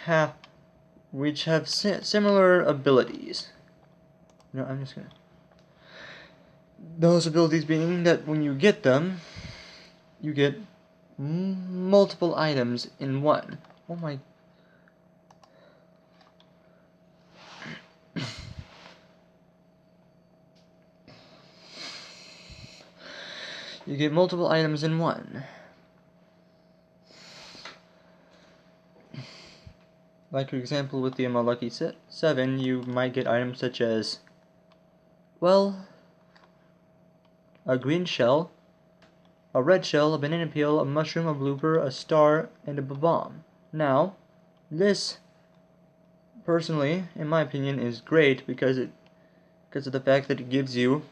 have similar abilities. No, I'm just gonna. Those abilities being that when you get them, you get multiple items in one. Oh my. You get multiple items in one. Like for example, with the Unlucky 7, you might get items such as, well, a green shell, a red shell, a banana peel, a mushroom, a blooper, a star, and a bomb. Now, this, personally, in my opinion, is great because of the fact that it gives you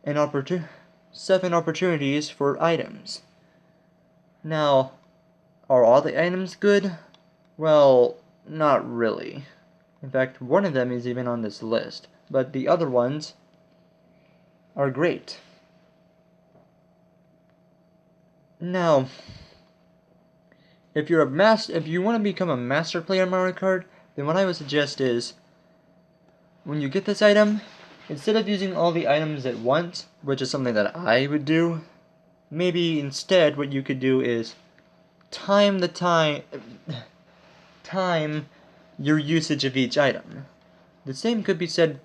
an 7 opportunities for items. Now, are all the items good? Well, not really. In fact, one of them is even on this list, but the other ones are great. Now, if you want to become a master player in Mario Kart, then what I would suggest is, when you get this item, instead of using all the items at once, which is something that I would do, maybe instead what you could do is time your usage of each item. The same could be said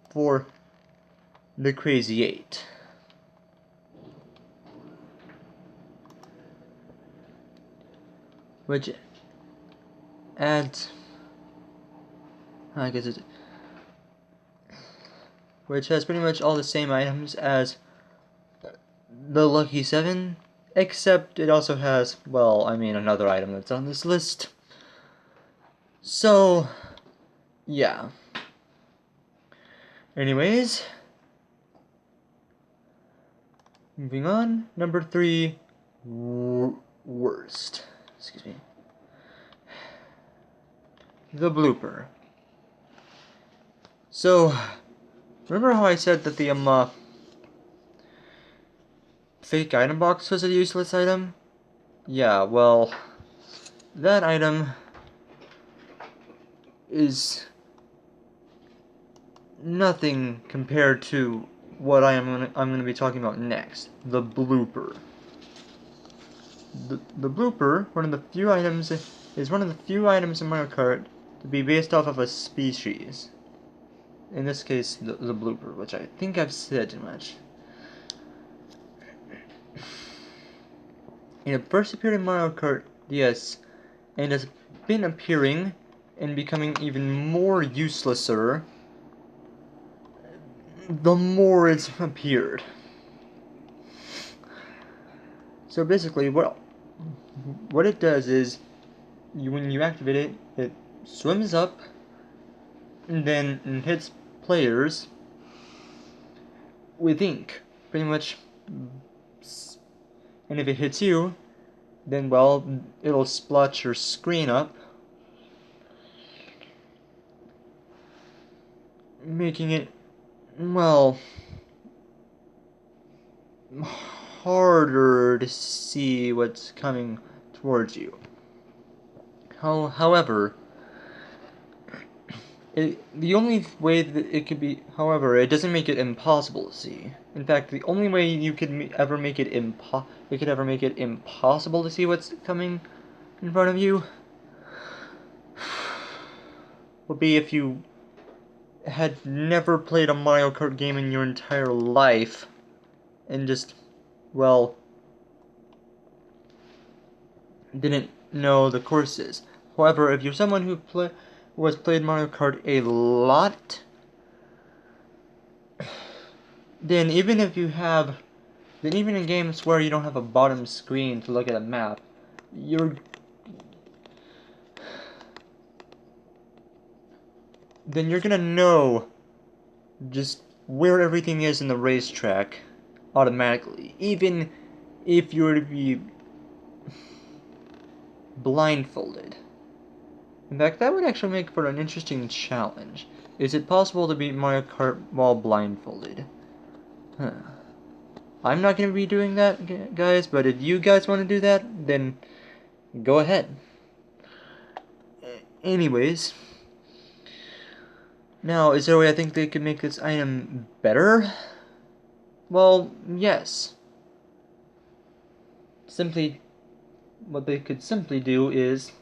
for the Crazy 8. Which adds, which has pretty much all the same items as the Lucky 7, except it also has, well, I mean, another item that's on this list. So, yeah. Anyways, moving on. Number 3, worst. Excuse me. The blooper. So, remember how I said that the fake item box was a useless item? Yeah, well, that item is nothing compared to what I'm gonna be talking about next. The blooper. The blooper, one of the few items, is one of the few items in Mario Kart to be based off of a species. In this case, the blooper, which I think I've said too much. It first appeared in Mario Kart DS, and has been appearing and becoming even more uselesser the more it's appeared. So basically, what it does is, when you activate it, it swims up, and then hits players with ink, pretty much. And if it hits you, then, well, it'll splotch your screen up, making it, well, harder to see what's coming towards you. However, the only way that it could be, however, it doesn't make it impossible to see. In fact, the only way you could ever make it impossible to see what's coming in front of you would be if you had never played a Mario Kart game in your entire life and just, well, didn't know the courses. However, if you're someone who has played Mario Kart a lot, then even in games where you don't have a bottom screen to look at a map, then you're gonna know just where everything is in the racetrack automatically, even if you were to be blindfolded. In fact, that would actually make for an interesting challenge. Is it possible to beat Mario Kart while blindfolded? Huh. I'm not going to be doing that, guys, but if you guys want to do that, then go ahead. Anyways, now, is there a way I think they could make this item better? Well, yes. Simply, what they could simply do is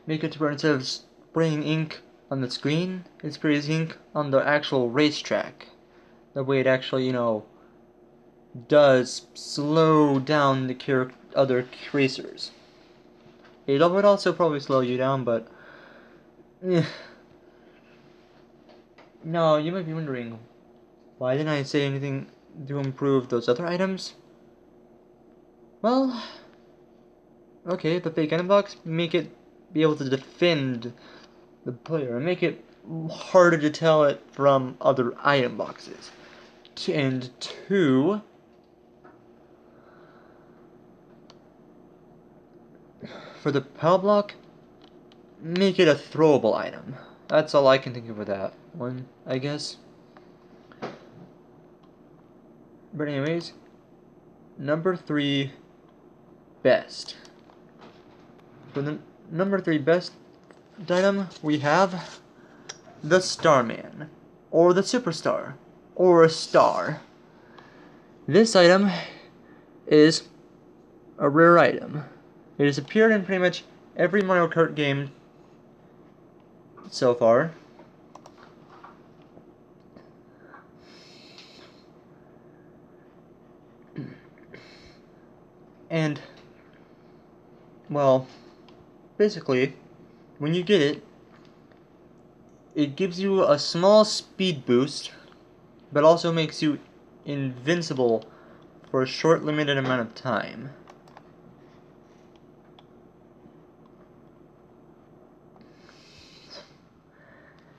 make it to where instead of spraying ink on the screen, it sprays ink on the actual racetrack. That way it actually, does slow down the other racers. It would also probably slow you down, but... No, you might be wondering, why didn't I say anything to improve those other items? Well, okay, the fake item box, make it be able to defend the player, and make it harder to tell it from other item boxes. And two, for the power block, make it a throwable item. That's all I can think of with that one, I guess. But anyways, number 3 best. For the number 3 best item, we have the Starman, or the Superstar, or a star. This item is a rare item. It has appeared in pretty much every Mario Kart game so far. And, well, basically, when you get it, it gives you a small speed boost, but also makes you invincible for a short limited amount of time.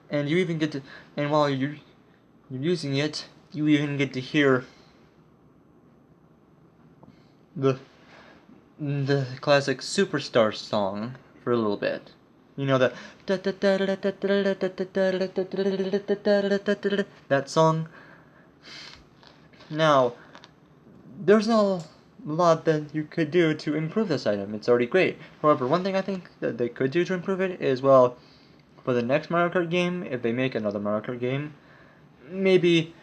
And you even get to, and while you're using it, you even get to hear the classic Superstar song for a little bit. You know that song. Now, there's a lot that you could do to improve this item. It's already great. However, one thing I think that they could do to improve it is, well, for the next Mario Kart game, if they make another Mario Kart game, maybe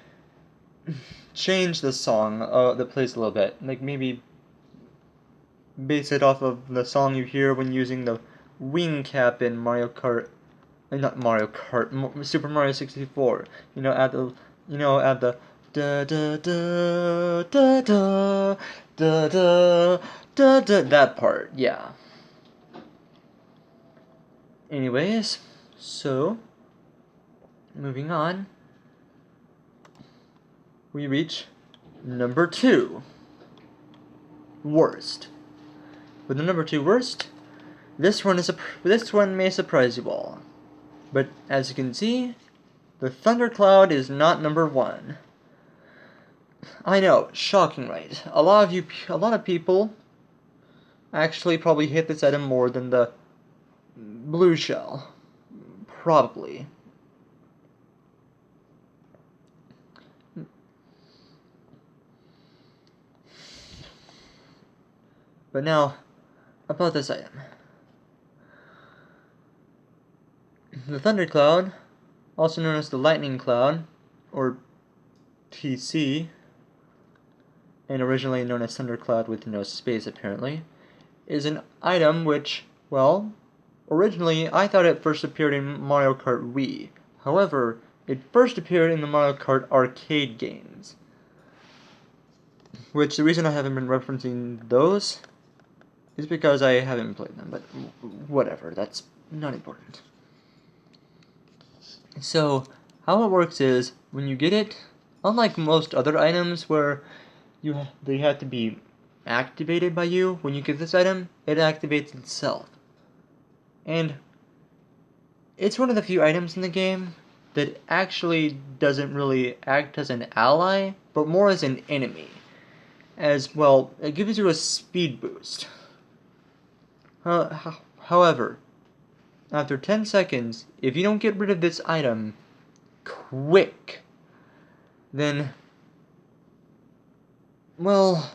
change the song that plays a little bit. Like maybe base it off of the song you hear when using the wing cap in Mario Kart, not Mario Kart, Super Mario 64. At the da da da da da da da da da, that part, yeah. Anyways, so moving on, we reach number 2, worst. With the number 2 worst, this one may surprise you all, but as you can see, the Thundercloud is not number 1. I know, shocking, right? A lot of people actually probably hate this item more than the blue shell, probably. But now, about this item. The Thundercloud, also known as the Lightning Cloud, or TC, and originally known as Thundercloud with no space apparently, is an item which, well, originally I thought it first appeared in Mario Kart Wii. However, it first appeared in the Mario Kart arcade games. Which, the reason I haven't been referencing those is because I haven't played them, but whatever, that's not important. So, how it works is, when you get it, unlike most other items where they have to be activated by you, when you get this item, it activates itself. And it's one of the few items in the game that actually doesn't really act as an ally, but more as an enemy. As, well, it gives you a speed boost. However, after 10 seconds, if you don't get rid of this item quick, then well,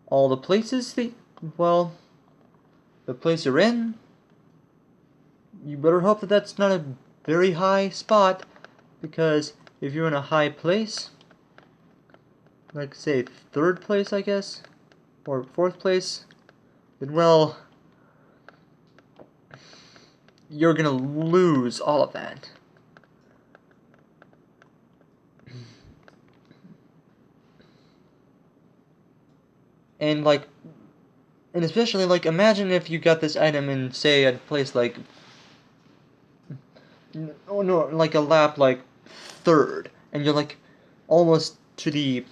all the places that, well, the place you're in, you better hope that that's not a very high spot, because if you're in a high place, like say 3rd place, I guess, or 4th place, then well, you're gonna lose all of that. And like, and especially like, imagine if you got this item in, say, a place like, oh no, like a lap like 3rd, and you're like almost to the